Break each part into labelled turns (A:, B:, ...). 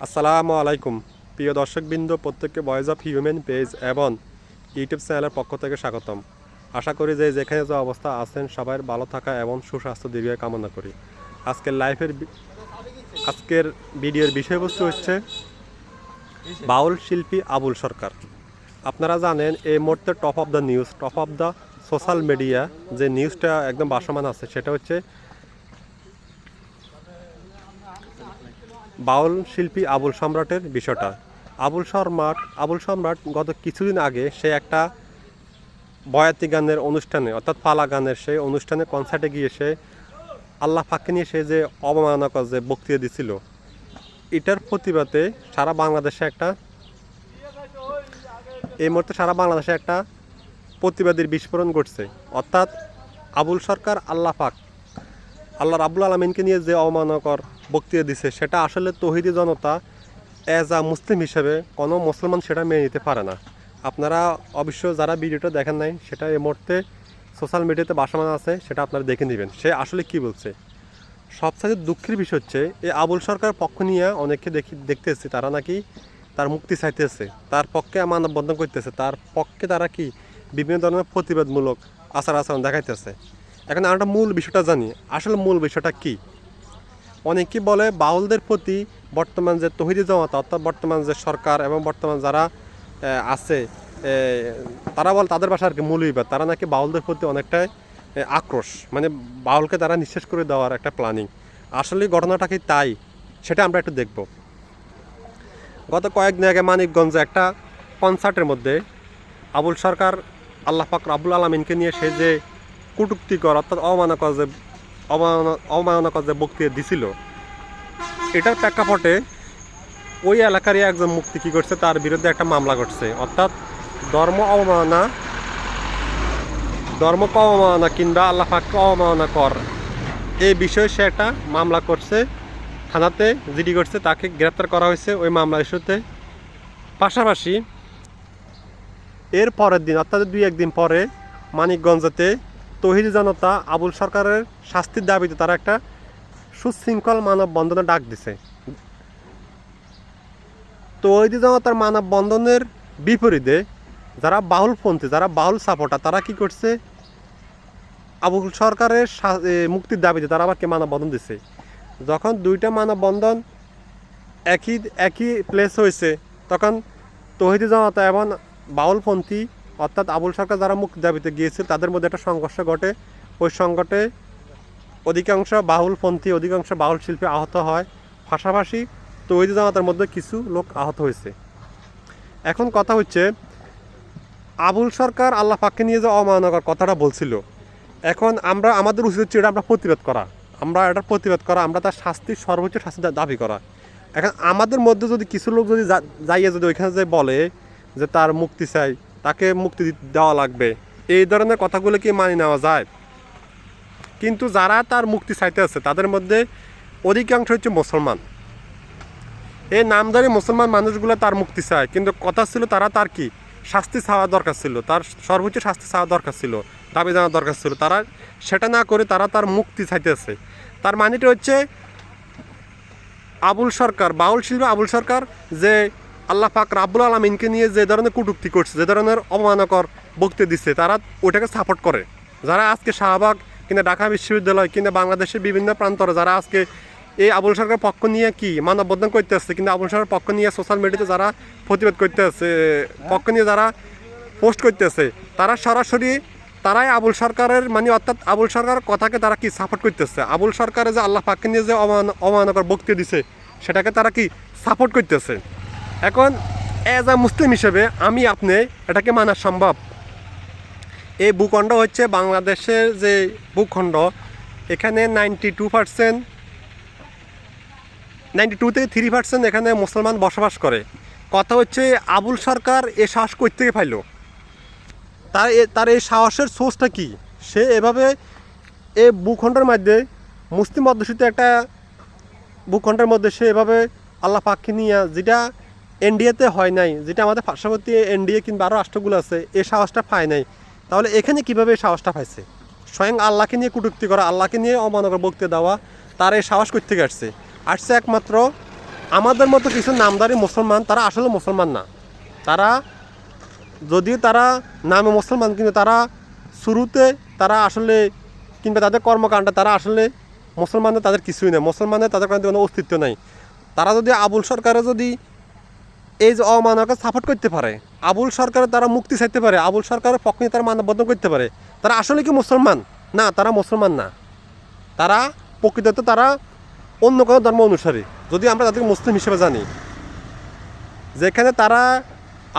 A: আসসালামু আলাইকুম প্রিয় দর্শকবৃন্দ, প্রত্যেককে ভয়েস অফ হিউম্যান পেজ এবং ইউটিউব চ্যানেলের পক্ষ থেকে স্বাগতম। আশা করি যে যেখানে যে অবস্থা আছেন সবাই ভালো থাকা এবং সুস্বাস্থ্য দীর্ঘায়ু কামনা করি। আজকের ভিডিওর বিষয়বস্তু হচ্ছে বাউল শিল্পী আবুল সরকার। আপনারা জানেন এই মুহূর্তে top of the social media যে নিউজটা একদম ভাসমান আছে সেটা হচ্ছে বাউল শিল্পী আবুল সম্রাটের বিষয়টা। আবুল সম্রাট গত কিছুদিন আগে সে একটা বয়াতি গানের অনুষ্ঠানে অর্থাৎ পালা গানের সেই অনুষ্ঠানে কনসার্টে গিয়ে সে আল্লাহ পাককে নিয়ে সে যে অবমাননাকর যে বক্তৃতা দিছিল, এটার প্রতিবাদে এই মুহূর্তে সারা বাংলাদেশে একটা প্রতিবাদের বিস্ফোরণ ঘটছে। অর্থাৎ আবুল সরকার আল্লাহ রাব্বুল আলামিনকে নিয়ে যে অবমাননাকর বক্তৃতা দিছে সেটা আসলে তৌহিদি জনতা অ্যাজ আ মুসলিম হিসেবে কোনো মুসলমান সেটা মেনে নিতে পারে না। আপনারা অবশ্য যারা ভিডিওটা দেখেন নাই সেটা এই মুহূর্তে সোশ্যাল মিডিয়াতে ভাসমান আছে, সেটা আপনারা দেখে নেবেন সে আসলে কি বলছে। সবচেয়ে দুঃখের বিষয় হচ্ছে এই আবুল সরকার পক্ষ নিয়ে অনেককে দেখতে এসেছে, তারা নাকি তার মুক্তি চাইতেছে, তার পক্ষে মানববন্ধন করতেছে, তার পক্ষে তারা কি বিভিন্ন ধরনের প্রতিবাদমূলক আচরণ দেখাইতেছে। এখন আমরা মূল বিষয়টা জানি, আসলে মূল বিষয়টা কি। অনেকে বলে বাউলদের প্রতি বর্তমান যে তৌহিদি জমাত অর্থাৎ বর্তমান যে সরকার এবং বর্তমান যারা আছে তারা বলে তাদের ভাষা আর কি মৌলবাদ, তারা নাকি বাউলদের প্রতি অনেকটাই আক্রোশ, মানে বাউলকে তারা নিঃশেষ করে দেওয়ার একটা প্ল্যানিং। আসলে ঘটনাটা কি তাই সেটা আমরা একটু দেখব। গত কয়েকদিন আগে মানিকগঞ্জে একটা কনসার্টের মধ্যে আবুল সরকার আল্লাহ পাক রাব্বুল আলামিনকে নিয়ে সে যে কটূক্তিকর অর্থাৎ অবমাননাকর যে বক্তৃতা দিছিল, এটার প্রেক্ষাপটে ওই এলাকারই একজন মুক্তি কী করছে, তার বিরুদ্ধে একটা মামলা করছে। অর্থাৎ ধর্মকে অবমাননা কিংবা আল্লাহ পাককে অবমাননা কর এই বিষয়ে সে একটা মামলা করছে, থানাতে জিডি করছে, তাকে গ্রেপ্তার করা হয়েছে ওই মামলা ইস্যুতে। পাশাপাশি এর পরের দিন অর্থাৎ 2-1 দিন পরে মানিকগঞ্জেতে তৌহিদি জনতা আবুল সরকারের শাস্তির দাবিতে তারা একটা সুশৃঙ্খল মানববন্ধনের ডাক দিছে। তৌহিদি জনতার মানববন্ধনের বিপরীতে যারা বাউলপন্থী, যারা বাউল সাপোর্টার, তারা কি করছে, আবুল সরকারের মুক্তির দাবিতে তারা আবার কে মানববন্ধন দিছে। যখন দুইটা মানববন্ধন একই প্লেস হয়েছে তখন তৌহিদি জনতা এবং বাউলপন্থী অর্থাৎ আবুল সরকার যারা মুক্তির দাবিতে গিয়েছিল তাদের মধ্যে একটা সংঘর্ষ ঘটে। ওই সংঘটে অধিকাংশ বাউল শিল্পী আহত হয়, পাশাপাশি তৌহিদি জামাতের মধ্যে কিছু লোক আহত হয়েছে। এখন কথা হচ্ছে আবুল সরকার আল্লাহ পাককে নিয়ে যে অবমাননাকর কথাটা বলছিল, এখন আমাদের উচিত হচ্ছে এটা এটার প্রতিবাদ করা, আমরা তার সর্বোচ্চ শাস্তি দাবি করা। এখন আমাদের মধ্যে যদি কিছু লোক যদি যাইয়ে যদি ওইখানে যে বলে যে তার মুক্তি চাই, তাকে মুক্তি দেওয়া লাগবে, এই ধরনের কথাগুলো কি মানি নেওয়া যায়? কিন্তু যারা তার মুক্তি চাইতে আছে তাদের মধ্যে অধিকাংশ হচ্ছে মুসলমান। এই নামধারী মুসলমান মানুষগুলো তার মুক্তি চায়, কিন্তু কথা ছিল তার কি শাস্তি চাওয়া দরকার ছিল, তার সর্বোচ্চ শাস্তি চাওয়া দরকার ছিল, দাবি জানার দরকার ছিল। তারা সেটা না করে তারা তার মুক্তি চাইতেছে। তার মানেটা হচ্ছে আবুল সরকার, বাউল শিল্পী আবুল সরকার যে আল্লাহ পাক রাব্বুল আলামিনকে নিয়ে যে ধরনের কটূক্তি করছে, যে ধরনের অবমাননাকর বক্তৃতা দিচ্ছে, তারা ওইটাকে সাপোর্ট করে। যারা আজকে শাহবাগ কিংবা ঢাকা বিশ্ববিদ্যালয় কিংবা বাংলাদেশের বিভিন্ন প্রান্তরে যারা আজকে এই আবুল সরকারের পক্ষ নিয়ে কি মানববন্ধন করতে আসছে, কিন্তু আবুল সরকারের পক্ষ নিয়ে সোশ্যাল মিডিয়াতে যারা প্রতিবাদ করতে আসছে, পক্ষ নিয়ে যারা পোস্ট করতে আসছে, তারা সরাসরি তারাই আবুল সরকারের অর্থাৎ আবুল সরকারের কথাকে তারা কি সাপোর্ট করতেছে। আবুল সরকারের যে আল্লাহ পাককে নিয়ে যে অবমাননাকর বক্তৃতা দিছে সেটাকে তারা কি সাপোর্ট করতেছে। এখন অ্যাজ আ মুসলিম হিসেবে আপনি এটাকে মানা সম্ভব? এই ভূখণ্ড হচ্ছে বাংলাদেশের যে ভূখণ্ড, এখানে 92 থেকে 3% এখানে মুসলমান বসবাস করে। কথা হচ্ছে আবুল সরকার এ সাহস কই থেকে পাইল? তার এই সাহসের সোর্সটা কি? সে এভাবে এই ভূখণ্ডের মধ্যে মুসলিম অধ্যুষিত একটা ভূখণ্ডের মধ্যে সে এভাবে আল্লাহ পাককে নিয়ে, যেটা এনডিএতে হয় নাই, যেটা আমাদের পার্শ্ববর্তী এনডিএ কিংবা আরও রাষ্ট্রগুলো আছে, এই সাহসটা পায় নাই, তাহলে এখানে কীভাবে এই সাহসটা পাইছে? স্বয়ং আল্লাহকে নিয়ে কটূক্তি করা, আল্লাহকে নিয়ে অবমাননাকর বক্তৃতা দেওয়া, তার এই সাহস কোথা থেকে আসছে একমাত্র আমাদের মতো কিছু নামদারি মুসলমান তারা আসলে মুসলমান না। তারা যদিও তারা নামে মুসলমান, কিন্তু তারা শুরুতে তারা আসলে কিংবা তাদের কর্মকাণ্ডে তারা আসলে মুসলমানদের তাদের কিছুই নেই, মুসলমানের তাদের কোনো অস্তিত্ব নেই। তারা যদি আবুল সরকারে যদি এই যে অমানবকে সাপোর্ট করতে পারে, আবুল সরকারের তারা মুক্তি চাইতে পারে, আবুল সরকারের পক্ষে তারা মানববন্ধন করতে পারে, তারা আসলে কি মুসলমান? না, তারা মুসলমান না। তারা প্রকৃততে তারা অন্য কোনো ধর্ম অনুসারী, যদি আমরা তাদেরকে মুসলিম হিসেবে জানি। যেখানে তারা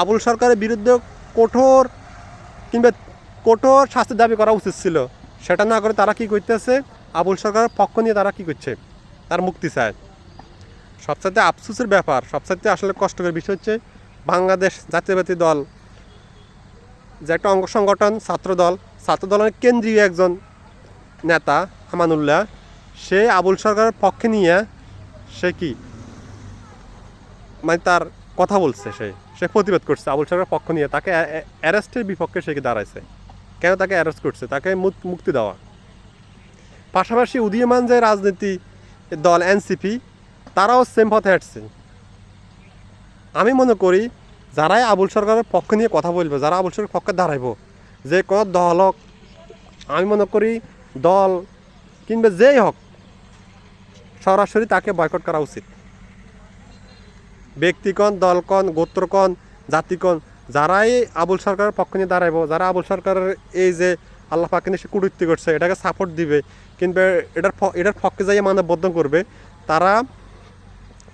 A: আবুল সরকারের বিরুদ্ধে কঠোর শাস্তি দাবি করা উচিত ছিল, সেটা না করে তারা কি করতেছে, আবুল সরকারের পক্ষ নিয়ে তারা কি করছে, তার মুক্তি চায়। সবচাইতে আফসোসের ব্যাপার, সবচাইতে আসলে কষ্টকর বিষয় হচ্ছে বাংলাদেশ জাতীয়তাবাদী দল যে একটা অঙ্গ সংগঠন ছাত্রদলের কেন্দ্রীয় একজন নেতা আমানুল্লাহ, সে আবুল সরকারের পক্ষে নিয়ে সে কি মানে তার কথা বলছে, সে প্রতিবাদ করছে আবুল সরকারের পক্ষ নিয়ে। তাকে অ্যারেস্টের বিপক্ষে সে কি দাঁড়াইছে। কেন তাকে অ্যারেস্ট করছে? তাকে মুক্তি দেওয়া। পাশাপাশি উদীয়মান যে রাজনীতি দল এনসিপি, তারাও সেম পথে হাঁটছে। আমি মনে করি যারাই আবুল সরকারের পক্ষ নিয়ে কথা বলবে, যারা আবুল সরকারের পক্ষে দাঁড়াইব, যে কোনো দল হোক, আমি মনে করি দল কিংবা যেই হোক, সরাসরি তাকে বয়কট করা উচিত। ব্যক্তিকণ, দলকণ, গোত্রকণ, জাতিকণ, যারাই আবুল সরকারের পক্ষ নিয়ে দাঁড়াইব, যারা আবুল সরকারের এই যে আল্লাহ পাকে নিয়ে সে কটূক্তি করছে এটাকে সাপোর্ট দিবে কিংবা এটার পক্ষে যাইয়ে মানববন্ধন করবে,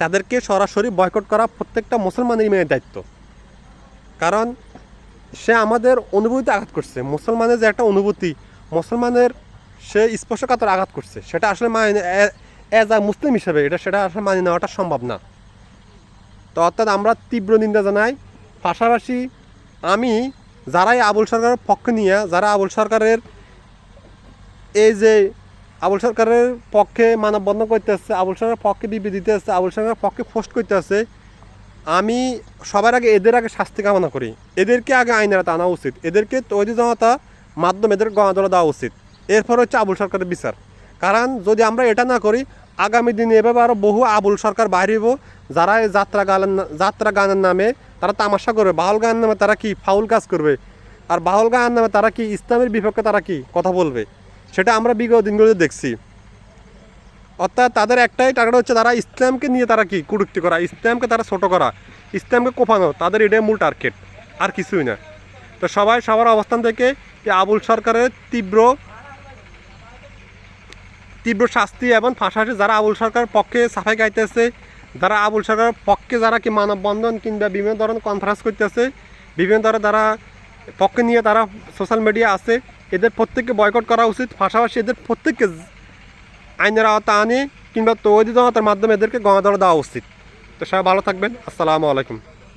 A: তাদেরকে সরাসরি বয়কট করা প্রত্যেকটা মুসলমানের মেয়ের দায়িত্ব। কারণ সে আমাদের অনুভূতিতে আঘাত করছে। মুসলমানের যে একটা অনুভূতি, মুসলমানের সে স্পর্শকাতর আঘাত করছে, সেটা আসলে অ্যাজ আ মুসলিম হিসেবে সেটা আসলে মানিয়ে নেওয়াটা সম্ভব না। তো অর্থাৎ আমরা তীব্র নিন্দা জানাই। পাশাপাশি আমি যারাই আবুল সরকারের পক্ষ নিয়ে, যারা আবুল সরকারের এই যে আবুল সরকারের পক্ষে মানববন্ধন করতে আসছে, আবুল সরকারের পক্ষে বিবৃতি দিতে আসছে, আবুল সরকারের পক্ষে পোস্ট করতে আসছে, আমি সবার আগে এদের আগে শাস্তি কামনা করি। এদেরকে আগে আইনের আওতায় আনা উচিত, এদেরকে তৈরি জনতা মাধ্যমে এদের গণদলে দেওয়া উচিত। এরপর হচ্ছে আবুল সরকারের বিচার। কারণ যদি আমরা এটা না করি, আগামী দিনে এভাবে আরও বহু আবুল সরকার বাইরেব, যারা এই যাত্রা গানের নামে তারা তামাশা করবে, বাউল গানের নামে তারা কি ফাউল কাজ করবে, আর বাউল গানের নামে তারা কি ইসলামের বিপক্ষে তারা কি কথা বলবে, সেটা আমরা বিগত দিনগুলোতে দেখছি। অর্থাৎ তাদের একটাই টার্গেট হচ্ছে তারা ইসলামকে নিয়ে তারা কি কটূক্তি করা, ইসলামকে তারা ছোটো করা, ইসলামকে কোপানো, তাদের এটাই মূল টার্গেট, আর কিছুই না। তো সবাই সবার অবস্থান থেকে এই আবুল সরকারের তীব্র শাস্তি এবং ফাঁসাশি, যারা আবুল সরকারের পক্ষে সাফাই গাইতেছে, যারা আবুল সরকারের পক্ষে যারা কি মানববন্ধন কিংবা বিভিন্ন ধরনের কনফারেন্স করতেছে, বিভিন্ন ধরনের যারা পক্ষে নিয়ে তারা সোশ্যাল মিডিয়া আছে, এদের প্রত্যেককে বয়কট করা উচিত। পাশাপাশি এদের প্রত্যেককে আইনের আওতা আনে কিংবা তৈরি জনতার মাধ্যমে এদেরকে গণদলে দেওয়া উচিত। তো সবাই ভালো থাকবেন। আসসালামু আলাইকুম।